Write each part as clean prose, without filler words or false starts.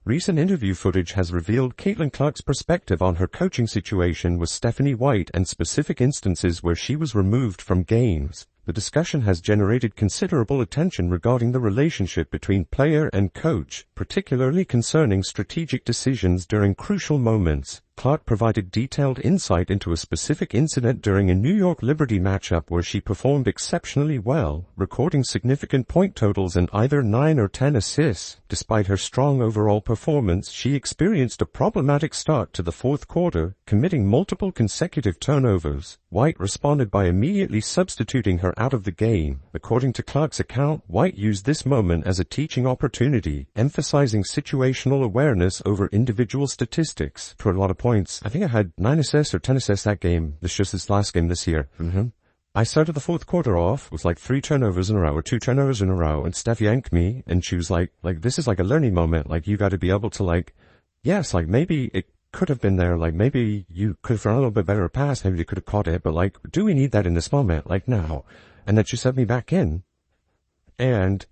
Recent interview footage has revealed Caitlin Clark's perspective on her coaching situation with Stephanie White and specific instances where she was removed from games. The discussion has generated considerable attention regarding the relationship between player and coach, particularly concerning strategic decisions during crucial moments. Clark provided detailed insight into a specific incident during a New York Liberty matchup where she performed exceptionally well, recording significant point totals and either 9 or 10 assists. Despite her strong overall performance, she experienced a problematic start to the fourth quarter, committing multiple consecutive turnovers. White responded by immediately substituting her out of the game. According to Clark's account, White used this moment as a teaching opportunity, emphasizing situational awareness over individual statistics. For a lot of points, I think I had 9 assists or 10 assists that game. This last game this year. I started the fourth quarter off with like 3 turnovers in a row or 2 turnovers in a row, and Steph yanked me, and she was like, this is like a learning moment. Like, you got to be able to yes, maybe it could have been there. Maybe you could have run a little bit better pass. Maybe you could have caught it, but do we need that in this moment? Now. And then she sent me back in, and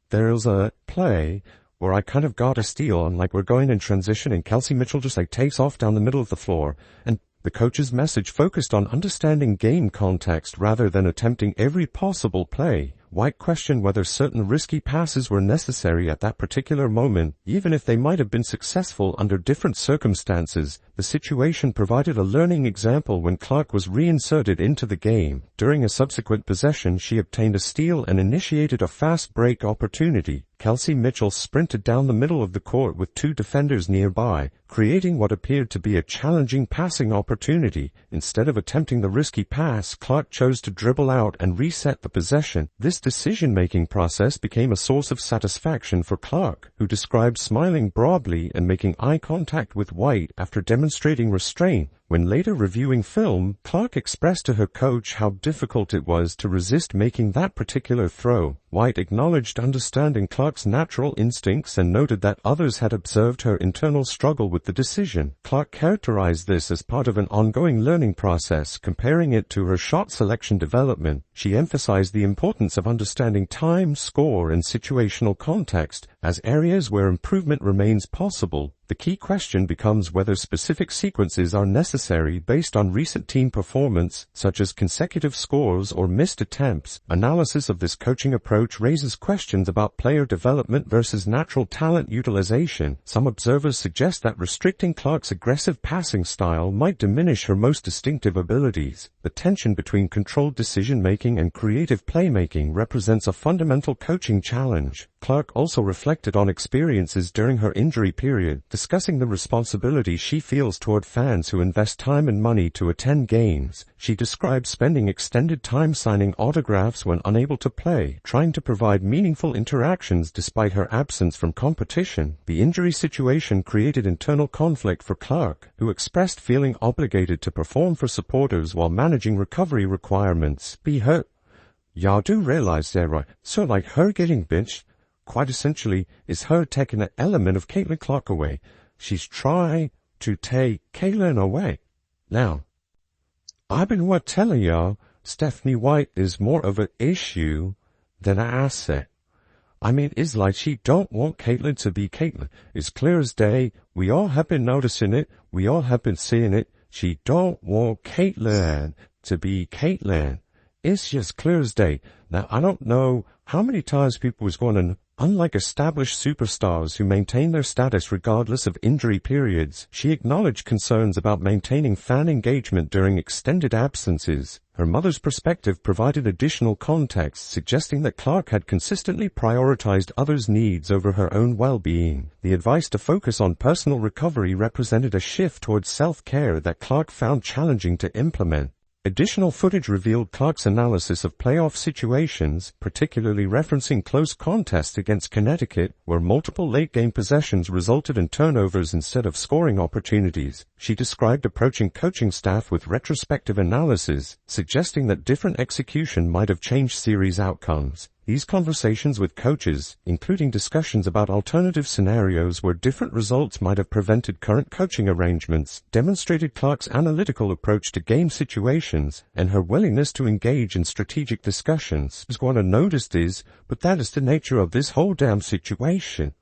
there's a play where I kind of got a steal, and we're going in transition, and Kelsey Mitchell just takes off down the middle of the floor, and the coach's message focused on understanding game context rather than attempting every possible play. White questioned whether certain risky passes were necessary at that particular moment, even if they might have been successful under different circumstances. The situation provided a learning example when Clark was reinserted into the game. During a subsequent possession, she obtained a steal and initiated a fast break opportunity. Kelsey Mitchell sprinted down the middle of the court with 2 defenders nearby, creating what appeared to be a challenging passing opportunity. Instead of attempting the risky pass, Clark chose to dribble out and reset the possession. This decision-making process became a source of satisfaction for Clark, who described smiling broadly and making eye contact with White after demonstrating restraint. When later reviewing film, Clark expressed to her coach how difficult it was to resist making that particular throw. White acknowledged understanding Clark's natural instincts and noted that others had observed her internal struggle with the decision. Clark characterized this as part of an ongoing learning process, comparing it to her shot selection development. She emphasized the importance of understanding time, score, and situational context as areas where improvement remains possible. The key question becomes whether specific sequences are necessary based on recent team performance, such as consecutive scores or missed attempts. Analysis of this coaching approach raises questions about player development versus natural talent utilization. Some observers suggest that restricting Clark's aggressive passing style might diminish her most distinctive abilities. The tension between controlled decision-making and creative playmaking represents a fundamental coaching challenge. Clark also reflected on experiences during her injury period, discussing the responsibility she feels toward fans who invest time and money to attend games. She described spending extended time signing autographs when unable to play, trying to provide meaningful interactions despite her absence from competition. The injury situation created internal conflict for Clark, who expressed feeling obligated to perform for supporters while managing recovery requirements. Be hurt. Y'all do realize that, right? So her getting benched, quite essentially, is her taking an element of Caitlin Clark away. She's trying to take Caitlin away. Now, I've been telling y'all, Stephanie White is more of an issue than an asset. It's like she don't want Caitlin to be Caitlin. It's clear as day. We all have been noticing it. We all have been seeing it. She don't want Caitlin to be Caitlin. It's just clear as day. Now, I don't know how many times people was going to, unlike established superstars who maintain their status regardless of injury periods, she acknowledged concerns about maintaining fan engagement during extended absences. Her mother's perspective provided additional context, suggesting that Clark had consistently prioritized others' needs over her own well-being. The advice to focus on personal recovery represented a shift towards self-care that Clark found challenging to implement. Additional footage revealed Clark's analysis of playoff situations, particularly referencing close contests against Connecticut, where multiple late-game possessions resulted in turnovers instead of scoring opportunities. She described approaching coaching staff with retrospective analysis, suggesting that different execution might have changed series outcomes. These conversations with coaches, including discussions about alternative scenarios where different results might have prevented current coaching arrangements, demonstrated Clark's analytical approach to game situations and her willingness to engage in strategic discussions. What I noticed is, but that is the nature of this whole damn situation.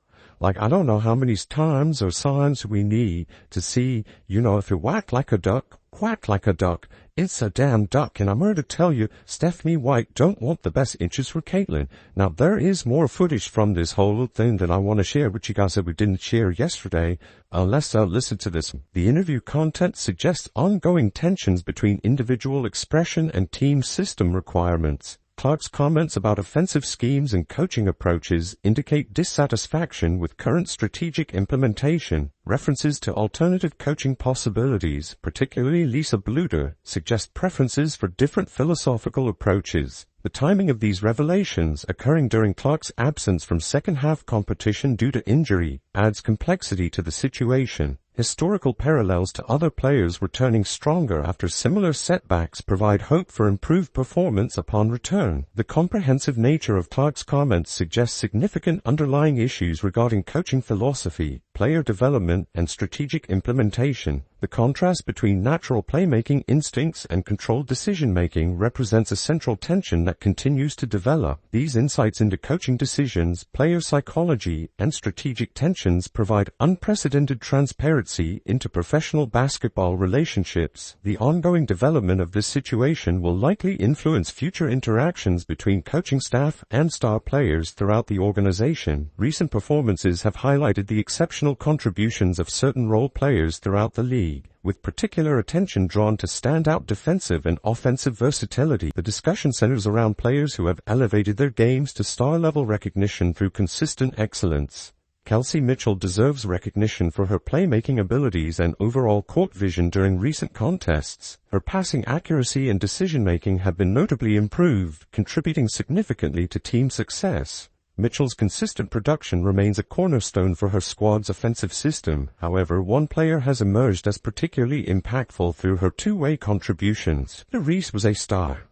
Like, I don't know how many times or signs we need to see, if you whack like a duck, quack like a duck. It's a damn duck, and I'm here to tell you, Stephanie White don't want the best inches for Caitlin. Now, there is more footage from this whole thing that I want to share with you guys that we didn't share yesterday. Let's listen to this. The interview content suggests ongoing tensions between individual expression and team system requirements. Clark's comments about offensive schemes and coaching approaches indicate dissatisfaction with current strategic implementation. References to alternative coaching possibilities, particularly Lisa Bluder, suggest preferences for different philosophical approaches. The timing of these revelations, occurring during Clark's absence from second-half competition due to injury, adds complexity to the situation. Historical parallels to other players returning stronger after similar setbacks provide hope for improved performance upon return. The comprehensive nature of Clark's comments suggests significant underlying issues regarding coaching philosophy, player development, and strategic implementation. The contrast between natural playmaking instincts and controlled decision-making represents a central tension that continues to develop. These insights into coaching decisions, player psychology, and strategic tensions provide unprecedented transparency into professional basketball relationships. The ongoing development of this situation will likely influence future interactions between coaching staff and star players throughout the organization. Recent performances have highlighted the exceptional contributions of certain role players throughout the league, with particular attention drawn to standout defensive and offensive versatility. The discussion centers around players who have elevated their games to star-level recognition through consistent excellence. Kelsey Mitchell deserves recognition for her playmaking abilities and overall court vision during recent contests. Her passing accuracy and decision-making have been notably improved, contributing significantly to team success. Mitchell's consistent production remains a cornerstone for her squad's offensive system. However, one player has emerged as particularly impactful through her two-way contributions. Reese was a star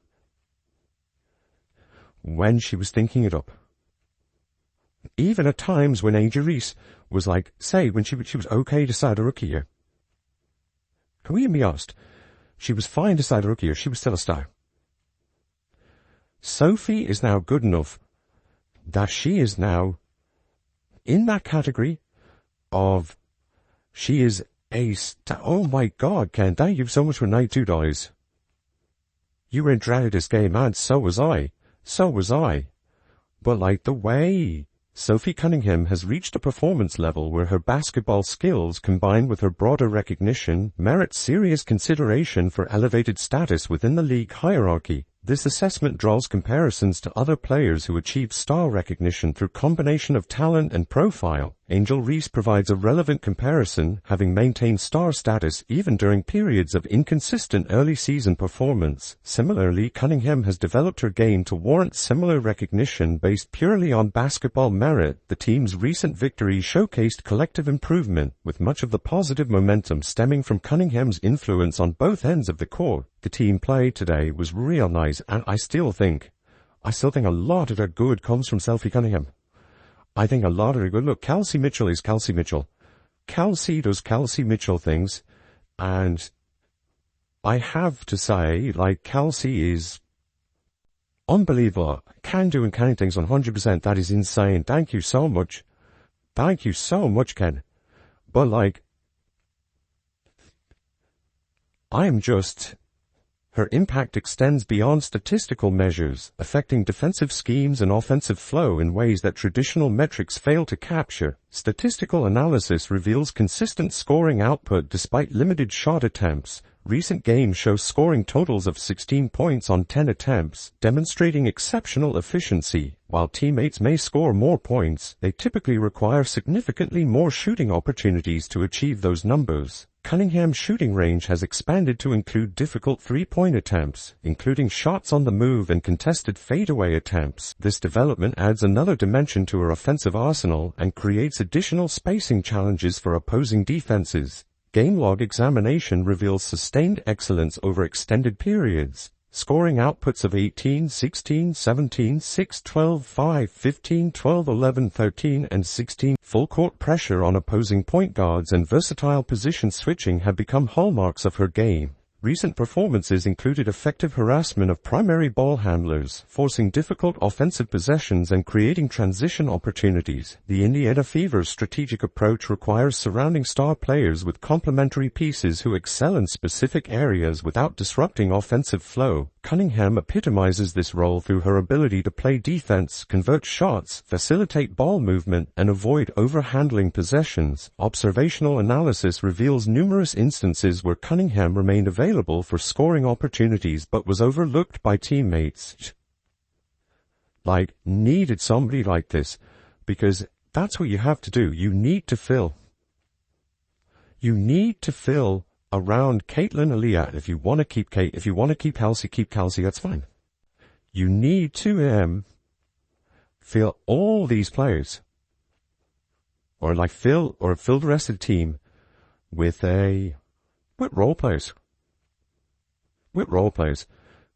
when she was thinking it up. Even at times when AJ Reese was like, say, when she was okay to start a rookie year. Can we be honest? She was fine to start a rookie year. She was still a star. Sophie is now good enough that she is now in that category of she is a star. Oh my God, Ken, thank you so much for $92. You were dreaded this game, and so was I. So was I. But like the way Sophie Cunningham has reached a performance level where her basketball skills combined with her broader recognition merit serious consideration for elevated status within the league hierarchy. This assessment draws comparisons to other players who achieve star recognition through combination of talent and profile. Angel Reese provides a relevant comparison, having maintained star status even during periods of inconsistent early season performance. Similarly, Cunningham has developed her game to warrant similar recognition based purely on basketball merit. The team's recent victory showcased collective improvement, with much of the positive momentum stemming from Cunningham's influence on both ends of the court. The team play today was real nice, and I still think a lot of their good comes from Sophie Cunningham. I think a lot of their good. Look, Kelsey Mitchell is Kelsey Mitchell. Kelsey does Kelsey Mitchell things, and I have to say, like, Kelsey is unbelievable. Can do and can things 100%. That is insane. Thank you so much. Thank you so much, Ken. But like, her impact extends beyond statistical measures, affecting defensive schemes and offensive flow in ways that traditional metrics fail to capture. Statistical analysis reveals consistent scoring output despite limited shot attempts. Recent games show scoring totals of 16 points on 10 attempts, demonstrating exceptional efficiency. While teammates may score more points, they typically require significantly more shooting opportunities to achieve those numbers. Cunningham's shooting range has expanded to include difficult three-point attempts, including shots on the move and contested fadeaway attempts. This development adds another dimension to her offensive arsenal and creates additional spacing challenges for opposing defenses. Game log examination reveals sustained excellence over extended periods. Scoring outputs of 18, 16, 17, 6, 12, 5, 15, 12, 11, 13, and 16. Full court pressure on opposing point guards and versatile position switching have become hallmarks of her game. Recent performances included effective harassment of primary ball handlers, forcing difficult offensive possessions and creating transition opportunities. The Indiana Fever's strategic approach requires surrounding star players with complementary pieces who excel in specific areas without disrupting offensive flow. Cunningham epitomizes this role through her ability to play defense, convert shots, facilitate ball movement, and avoid overhandling possessions. Observational analysis reveals numerous instances where Cunningham remained available for scoring opportunities but was overlooked by teammates. Needed somebody like this, because that's what you have to do. You need to fill around Caitlin Aaliyah. If you want to keep Kate, if you want to keep Kelsey, that's fine. You need to fill all these players, or fill the rest of the team with role players.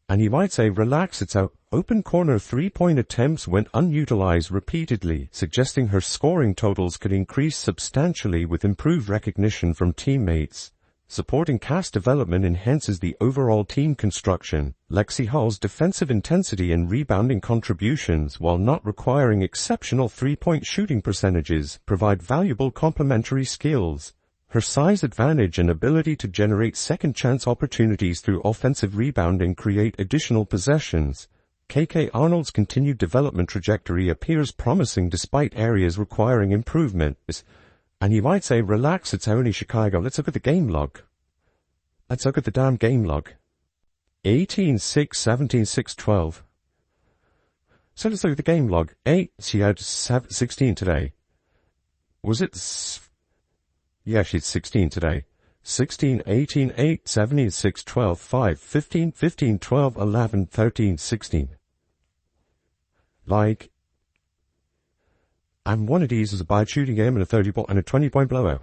And you might say, relax, it's out. Open corner 3-point attempts went unutilized repeatedly, suggesting her scoring totals could increase substantially with improved recognition from teammates. Supporting cast development enhances the overall team construction. Lexi Hall's defensive intensity and rebounding contributions, while not requiring exceptional 3-point shooting percentages, provide valuable complementary skills. Her size advantage and ability to generate second-chance opportunities through offensive rebounding create additional possessions. KK Arnold's continued development trajectory appears promising despite areas requiring improvement. And you might say, relax, it's only Chicago. Let's look at the game log. Let's look at the damn game log. 18-6, 17-6, 12. So let's look at the game log. She had 16 today. Was it? Yeah, she's 16 today. 16, 18, 8, 17, 6, 12, 5, 15, 15, 12, 11, 13, 16. And one of these is a bad shooting game and a 20-point blowout.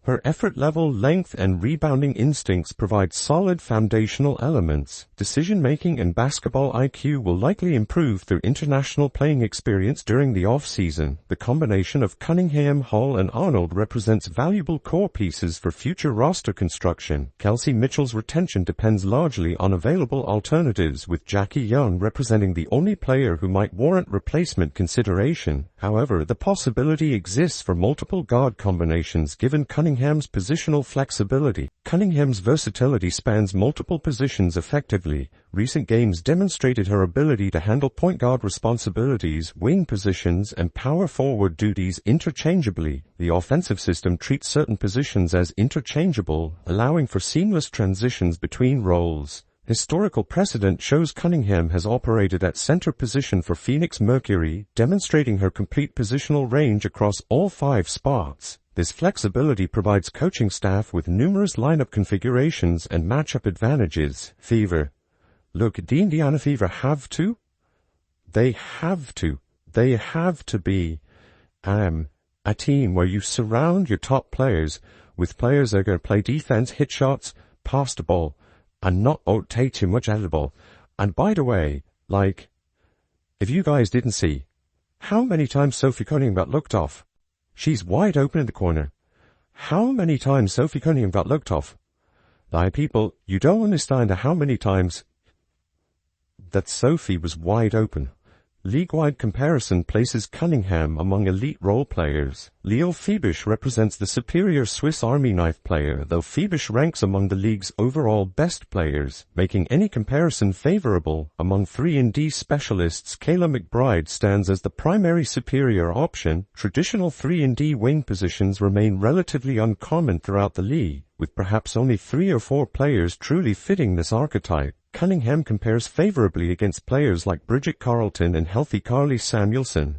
Her effort level, length, and rebounding instincts provide solid foundational elements. Decision-making and basketball IQ will likely improve through international playing experience during the off-season. The combination of Cunningham, Hall, and Arnold represents valuable core pieces for future roster construction. Kelsey Mitchell's retention depends largely on available alternatives, with Jackie Young representing the only player who might warrant replacement consideration. However, the possibility exists for multiple guard combinations given Cunningham's positional flexibility. Cunningham's versatility spans multiple positions effectively. Recent games demonstrated her ability to handle point guard responsibilities, wing positions, and power forward duties interchangeably. The offensive system treats certain positions as interchangeable, allowing for seamless transitions between roles. Historical precedent shows Cunningham has operated at center position for Phoenix Mercury, demonstrating her complete positional range across all 5 spots. This flexibility provides coaching staff with numerous lineup configurations and matchup advantages. Fever. Look, the Indiana Fever have to be a team where you surround your top players with players that are going to play defense, hit shots, pass the ball, and not take too much out of the ball. And by the way, if you guys didn't see how many times Sophie Cunningham got looked off, she's wide open in the corner. How many times Sophie Cunningham got looked off? People, you don't understand how many times that Sophie was wide open. League-wide comparison places Cunningham among elite role players. Leo Fibish represents the superior Swiss Army knife player, though Fibish ranks among the league's overall best players, making any comparison favorable. Among 3-and-D specialists, Kayla McBride stands as the primary superior option. Traditional 3-and-D wing positions remain relatively uncommon throughout the league, with perhaps only 3 or 4 players truly fitting this archetype. Cunningham compares favorably against players like Bridget Carlton and healthy Carly Samuelson.